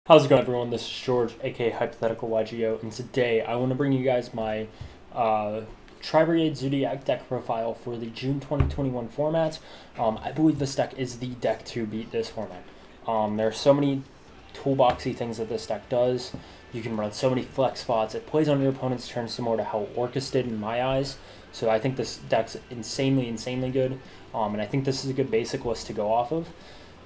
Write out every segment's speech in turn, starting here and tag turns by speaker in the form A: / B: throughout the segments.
A: How's it going, everyone? This is George, aka Hypothetical YGO, and today I want to bring you guys my Tri-Brigade Zoodiac deck profile for the June 2021 format. I believe this deck is the deck to beat this format. There are so many toolboxy things that this deck does. You can run so many flex spots. It plays on your opponent's turn similar to how Orcus did in my eyes. So I think this deck's insanely good. And I think this is a good basic list to go off of.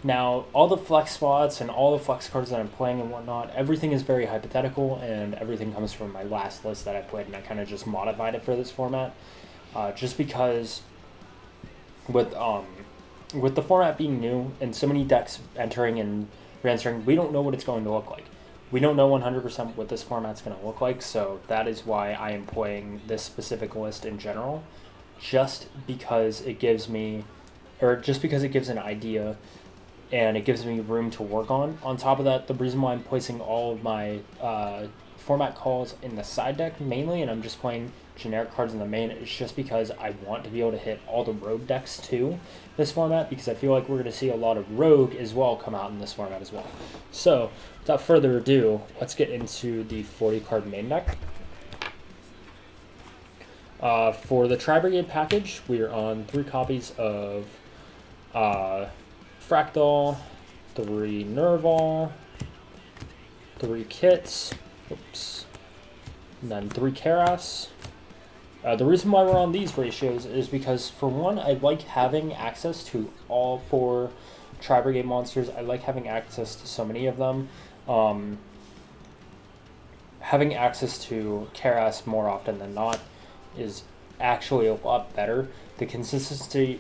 A: Now, all the flex spots and all the flex cards that I'm playing and whatnot, everything is very hypothetical, and everything comes from my last list that I played, and I kind of just modified it for this format. Just because with the format being new and so many decks entering and re-entering, we don't know what it's going to look like. We don't know 100% what this format's going to look like, so that is why I am playing this specific list in general, just because it gives me, or just because it gives an idea and it gives me room to work on. On top of that, the reason why I'm placing all of my format calls in the side deck mainly, and I'm just playing generic cards in the main, is just because I want to be able to hit all the rogue decks too this format, because I feel like we're going to see a lot of rogue as well come out in this format as well. So, without further ado, let's get into the 40 card main deck. For the Tri-Brigade package, we are on 3 copies of Fractal, 3 Nerval, 3 Kits, and then 3 Karas. The reason why we're on these ratios is because, for one, I like having access to all 4 Tri-Brigade monsters. I like having access to so many of them. Having access to Karas more often than not is actually a lot better. The consistency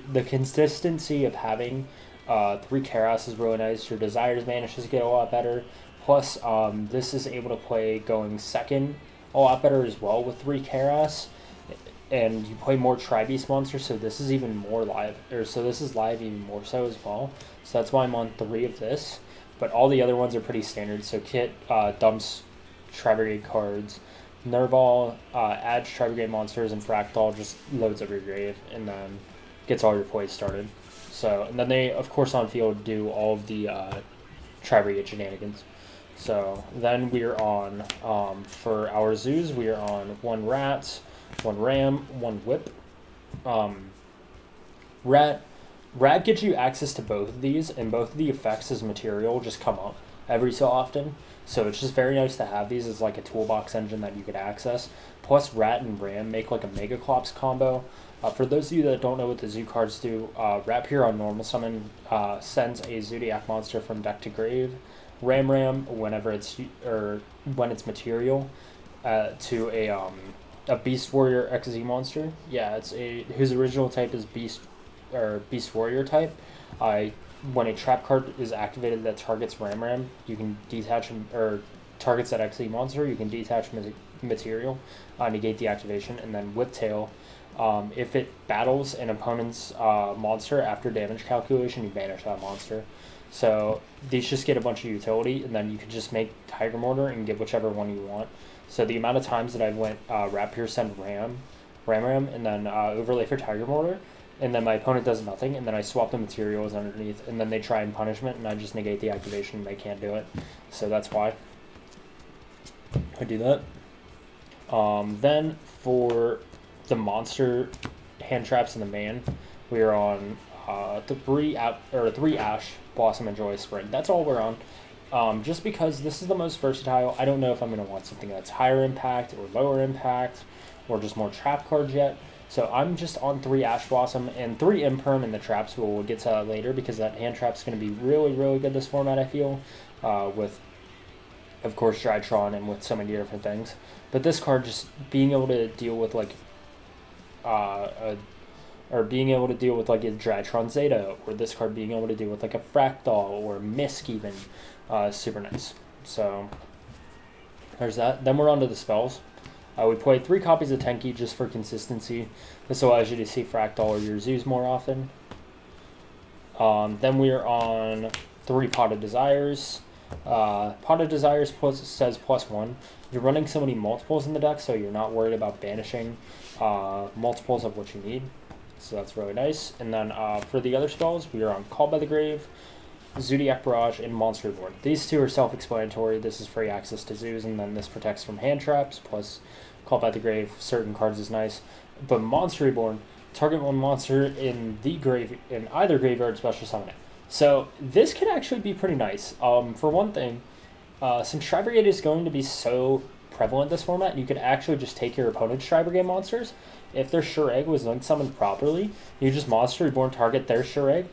A: of having 3 Karas is really nice. Your Desires vanishes get a lot better. Plus, this is able to play going second a lot better as well with 3 Karas. And you play more Tri-Beast monsters, so this is even more live. So this is live even more so as well. So that's why I'm on 3 of this. But all the other ones are pretty standard. So Kit dumps Tri-Brigade cards. Nerval adds Tri-Brigade monsters, and Fractal just loads up your grave and then gets all your plays started. So, and then they, of course, on field do all of the Tri-Brigade shenanigans. So then we are on, for our zoos, we are on 1 rat, 1 ram, 1 whip. Rat gets you access to both of these, and both of the effects as material just come up every so often. So it's just very nice to have these as like a toolbox engine that you could access. Plus, rat and ram make like a Mega Clops combo. For those of you that don't know what the zoo cards do, Rat Pure on normal summon sends a Zoodiac monster from deck to grave. Ram whenever it's when it's material to a Beast Warrior XZ monster. Yeah, it's whose original type is Beast Warrior type. When a trap card is activated that targets Ram, you can detach him, or targets that XZ monster, you can detach material, negate the activation, and then Whiptail. If it battles an opponent's monster after damage calculation, you banish that monster. So these just get a bunch of utility, and then you can just make Tiger Mortar and get whichever one you want. So the amount of times that I went Rat Pure send Ram, and then overlay for Tiger Mortar, and then my opponent does nothing, and then I swap the materials underneath, and then they try in punishment, and I just negate the activation, and they can't do it. So that's why I do that. Then for the monster hand traps in the main, we are on 3 Ash, Blossom, and Joyous Spring. That's all we're on. Just because this is the most versatile. I don't know if I'm going to want something that's higher impact or lower impact or just more trap cards yet. So I'm just on 3 Ash Blossom and 3 Imperm in the traps. We'll get to that later, because that hand trap's going to be really good this format, I feel, with, of course, Drytron and with so many different things. But this card just being able to deal with like being able to deal with like a Drytron Zeta, or this card being able to deal with like a Fractal or Misk even, super nice. So there's that. Then we're on to the spells. We play 3 copies of Tenki just for consistency. This allows you to see Fractal or your zoos more often. Then we are on 3 Pot of Desires. Pot of Desires says +1. You're running so many multiples in the deck, so you're not worried about banishing multiples of what you need. So that's really nice. And then for the other spells, we are on Call by the Grave, Zoodiac Barrage, and Monster Reborn. These two are self-explanatory. This is free access to zoos, and then this protects from hand traps, plus Call by the Grave, certain cards is nice. But Monster Reborn, target one monster in either graveyard, special summon it. So this could actually be pretty nice. For one thing, since Tri-Brigade is going to be so prevalent this format, you could actually just take your opponent's Tri-Brigade monsters. If their Shureg was link summoned properly, you just Monster Reborn target their Shureg,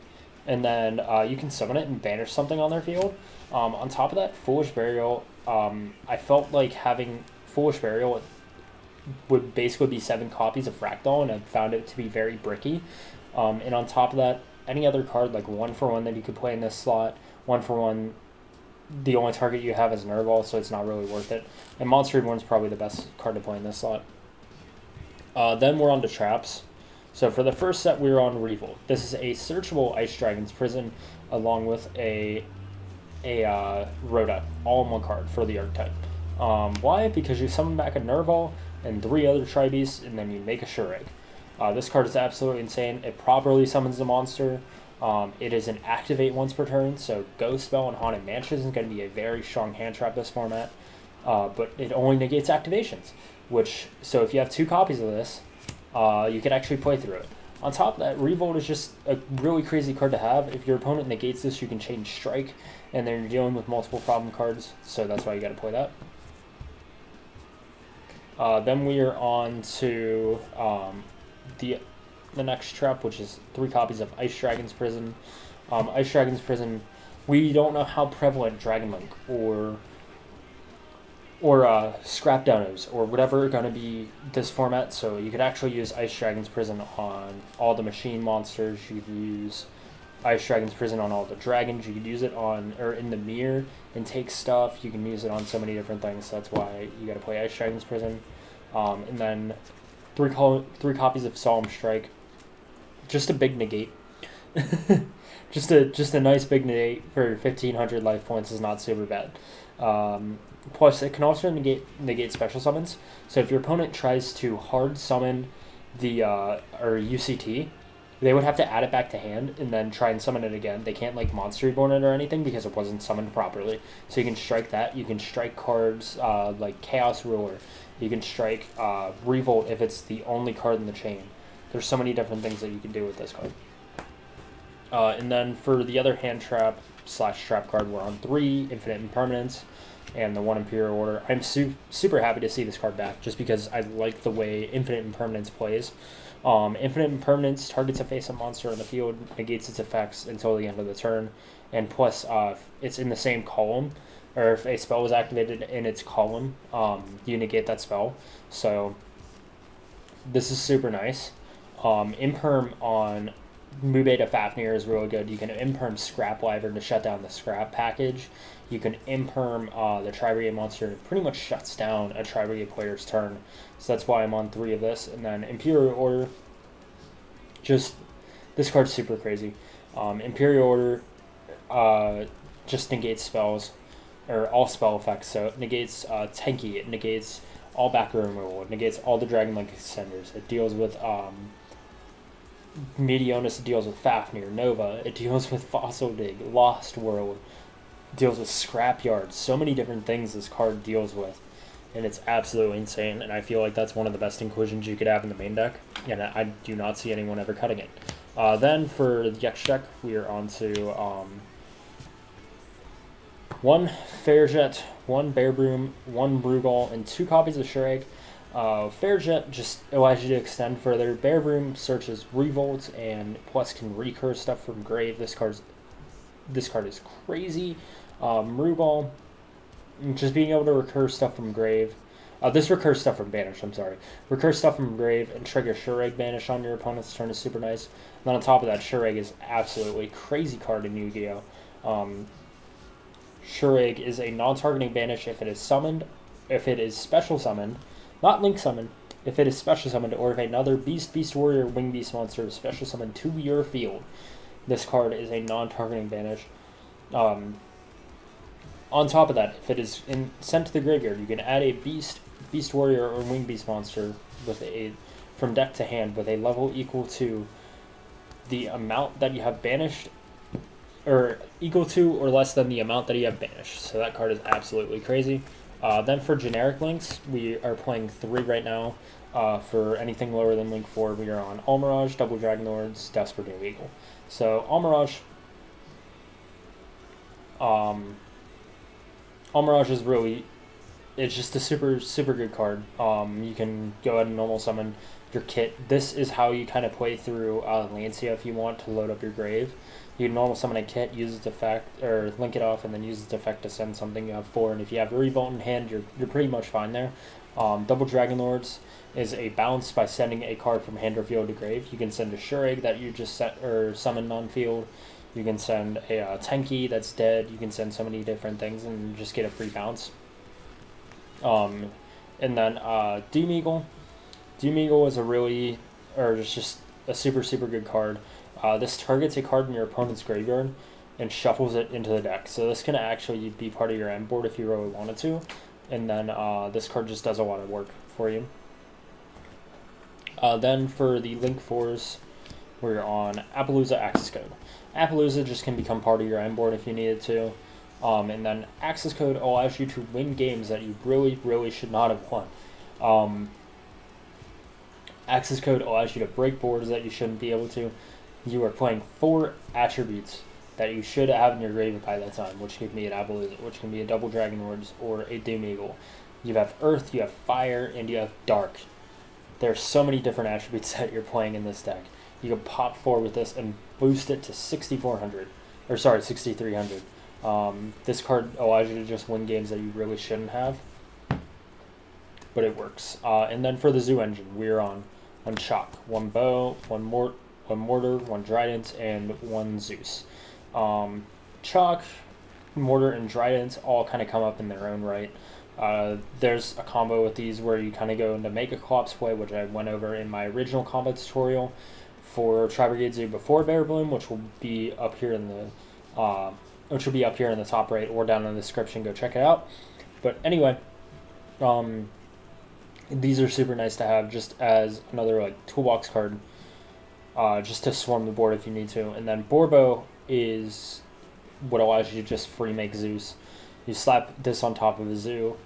A: and then you can summon it and banish something on their field. On top of that, Foolish Burial, I felt like having Foolish Burial would basically be 7 copies of Fractal, and I found it to be very bricky. And on top of that, any other card, like 1-for-1 that you could play in this slot, 1-for-1, the only target you have is Nerval, so it's not really worth it. And Monster Reborn is probably the best card to play in this slot. Then we're on to traps. So for the first set, we're on Revolt. This is a searchable Ice Dragon's Prison, along with a Rhoda, all in one card for the Archetype. Why? Because you summon back a Nerval and 3 other Tri-Beasts, and then you make a Shureg. This card is absolutely insane. It properly summons the monster. It is an activate once per turn, so Ghost Spell and Haunted Mansion is going to be a very strong hand trap this format. But it only negates activations, so if you have 2 copies of this, you can actually play through it. On top of that, Revolt is just a really crazy card to have. If your opponent negates this, you can change Strike, and then you're dealing with multiple problem cards, so that's why you got to play that. Then we are on to the next trap, which is 3 copies of Ice Dragon's Prison. Ice Dragon's Prison, we don't know how prevalent Dragon Link or Scrap Donos or whatever are going to be this format, so you could actually use Ice Dragon's Prison on all the machine monsters. You could use Ice Dragon's Prison on all the dragons. You could use it in the mirror and take stuff. You can use it on so many different things, so that's why you got to play Ice Dragon's Prison. And then 3 copies of Solemn Strike. Just a big negate. just a nice big negate for 1,500 life points is not super bad. Plus, it can also negate special summons. So if your opponent tries to hard summon the or UCT, they would have to add it back to hand and then try and summon it again. They can't like Monster Reborn it or anything because it wasn't summoned properly. So you can strike that. You can strike cards like Chaos Ruler. You can strike Revolt if it's the only card in the chain. There's so many different things that you can do with this card. And then for the other hand trap / trap card, we're on 3 Infinite Impermanence and the 1 Imperial Order. I'm super happy to see this card back just because I like the way Infinite Impermanence plays. Infinite Impermanence targets a face-up monster on the field, negates its effects until the end of the turn, and plus it's in the same column, or if a spell is activated in its column, you negate that spell. So this is super nice. Imperm on Mubeta Fafnir is really good. You can Imperm Scrap Wyvern to shut down the Scrap package. You can Imperm the Tri-Brigade monster, and it pretty much shuts down a Tri-Brigade player's turn. So that's why I'm on 3 of this. And then Imperial Order, this card's super crazy. Imperial Order just negates spells, or all spell effects. So it negates Tenki, it negates all backer removal, it negates all the Dragon Link extenders. It deals with Medionis, it deals with Fafnir, Nova, it deals with Fossil Dig, Lost World, deals with Scrapyard. So many different things this card deals with, and it's absolutely insane, and I feel like that's one of the best inclusions you could have in the main deck, and I do not see anyone ever cutting it. Then for the X deck, we are on to 1 Fairjet, 1 Bear Broom, 1 Brugal, and 2 copies of Shureg. Fairjet just allows you to extend further. Bear Broom searches Revolt and plus can recurse stuff from grave. This card is crazy. Rugal, just being able to recur stuff from grave. This recurs stuff from banish, I'm sorry. Recur stuff from grave and trigger Shureg banish on your opponent's turn is super nice. And then on top of that, Shureg is absolutely crazy card in Yu-Gi-Oh! Shureg is a non-targeting banish if it is summoned, if it is special summoned, not link summoned, if it is special summoned, or if another Beast, Beast Warrior, Wing Beast monster is special summoned to your field. This card is a non-targeting banish. On top of that, if it is sent to the graveyard, you can add a Beast, Beast Warrior, or Wing Beast monster with from deck to hand with a level equal to the amount that you have banished or equal to or less than the amount that you have banished. So that card is absolutely crazy. Then for generic links, we are playing 3 right now. For anything lower than link 4, we are on Almirage, Double Dragon Lords, Desperate New Eagle. So Almirage is really, it's just a super good card. You can go ahead and normal summon your kit. This is how you kind of play through Lancia if you want to load up your grave. You normal summon a kit, use its effect, or link it off, and then use its effect to send something you have 4. And if you have Revolt in hand, you're pretty much fine there. Double Dragon Lords is a bounce by sending a card from hand or field to grave. You can send a Shureg that you just set or summoned on field. You can send a Tenki that's dead. You can send so many different things and just get a free bounce. And then Doom Eagle. Doom Eagle is just a super good card. This targets a card in your opponent's graveyard and shuffles it into the deck. So this can actually be part of your end board if you really wanted to. And then this card just does a lot of work for you. Then for the Link 4s, we're on Appaloosa Access Code. Appaloosa just can become part of your end board if you needed to. And then Access Code allows you to win games that you really should not have won. Access Code allows you to break boards that you shouldn't be able to. You are playing 4 attributes that you should have in your grave by that time, which can be an Appaloosa, which can be a Double Dragon Lords or a Doom Eagle. You have Earth, you have Fire, and you have Dark. There's so many different attributes that you're playing in this deck. You can pop 4 with this and boost it to 6,300. This card allows you to just win games that you really shouldn't have, but it works. And then for the Zoo Engine, we're on 1 Shock, 1 Bow, 1 Mortar, 1 Trident, and 1 Zeus. Chalk, Mortar, and Trident all kind of come up in their own right. There's a combo with these where you kind of go into Mega Collapse play, which I went over in my original combo tutorial for Tri-Brigade Zoo before Bear Bloom, which will be up here in the top right or down in the description. Go check it out. But anyway, these are super nice to have just as another like toolbox card, just to swarm the board if you need to. And then Borbo is what allows you to just free make Zeus. You slap this on top of a Zoo,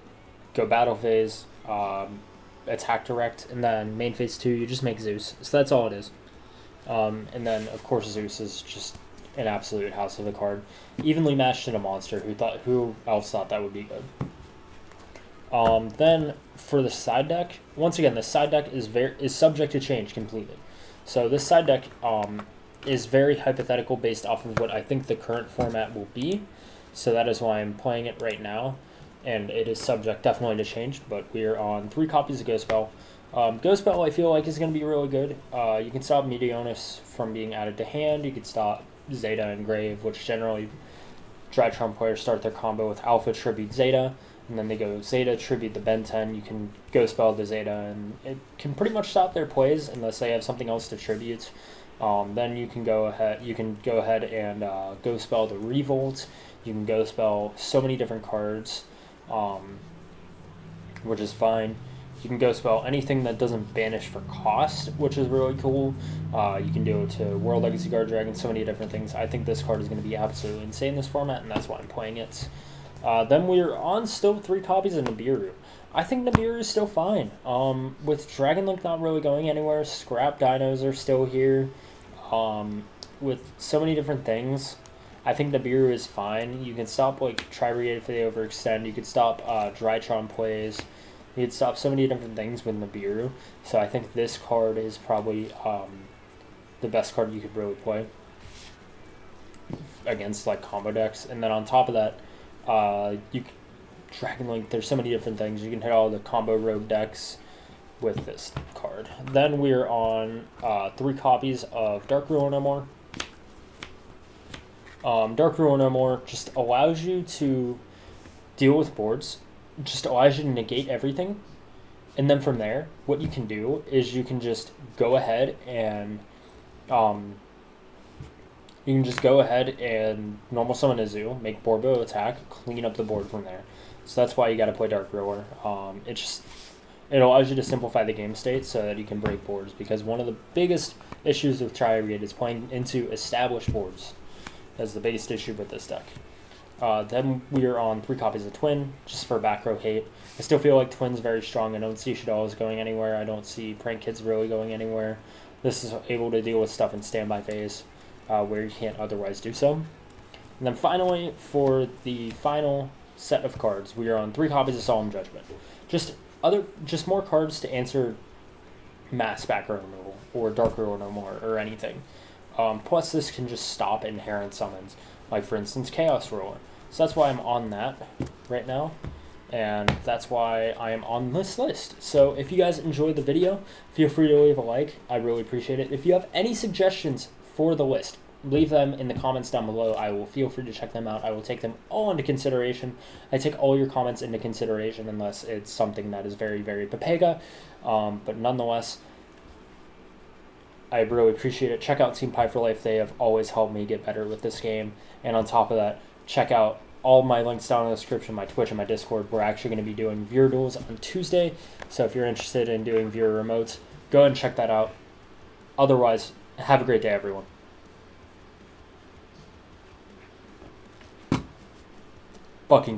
A: go battle phase, attack direct, and then main phase 2 you just make Zeus. So that's all it is. And then of course Zeus is just an absolute house of a card, evenly matched in a monster. Who else thought that would be good? Then for the side deck, once again, the side deck is subject to change completely. So this side deck is very hypothetical based off of what I think the current format will be. So that is why I'm playing it right now, and it is subject definitely to change. But we are on 3 copies of Ghost Bell. Ghost Bell I feel like is going to be really good. You can stop Meteonis from being added to hand. You can stop Zeta and Grave, which generally Drytron players start their combo with Alpha Tribute Zeta, and then they go Zeta Tribute the Ben 10. You can Ghost Bell the Zeta, and it can pretty much stop their plays unless they have something else to tribute. Then you can go ahead and Ghost Bell the Revolt. You can Ghost Spell so many different cards, which is fine. You can Ghost Spell anything that doesn't banish for cost, which is really cool. You can do it to World Legacy Guard Dragon, so many different things. I think this card is going to be absolutely insane in this format, and that's why I'm playing it. Then we're on still 3 copies of Nibiru. I think Nibiru is still fine. With Dragon Link not really going anywhere, Scrap Dinos are still here. With so many different things, I think Nibiru is fine. You can stop like Tri-Brigade if they overextend. You could stop Drytron plays. You could stop so many different things with Nibiru. So I think this card is probably the best card you could really play against like combo decks. And then on top of that, Dragon Link, there's so many different things. You can hit all the combo rogue decks with this card. Then we're on 3 copies of Dark Rule No More. Dark Rule No More just allows you to deal with boards, just allows you to negate everything, and then from there, what you can do is you can just go ahead and normal summon a Zoo, make Borbo attack, clean up the board from there. So that's why you got to play Dark Ruler. It allows you to simplify the game state so that you can break boards, because one of the biggest issues with Tri-Brigade is playing into established boards. That's the biggest issue with this deck. Then we are on 3 copies of Twin, just for back row hate. I still feel like Twin's very strong. I don't see Shadow's going anywhere. I don't see Prank Kids really going anywhere. This is able to deal with stuff in standby phase where you can't otherwise do so. And then finally, for the final set of cards, we are on 3 copies of Solemn Judgment. Just more cards to answer mass back row removal or dark row no more or anything. Plus, this can just stop inherent summons, like for instance Chaos Roller. So that's why I'm on that right now, and that's why I am on this list. So if you guys enjoyed the video, feel free to leave a like. I really appreciate it. If you have any suggestions for the list, leave them in the comments down below. I will feel free to check them out. I will take them all into consideration. I take all your comments into consideration unless it's something that is very, very Pepega. But nonetheless, I really appreciate it. Check out Team Pie for Life. They have always helped me get better with this game. And on top of that, check out all my links down in the description, my Twitch and my Discord. We're actually going to be doing viewer duels on Tuesday. So if you're interested in doing viewer remotes, go ahead and check that out. Otherwise, have a great day, everyone. Fucking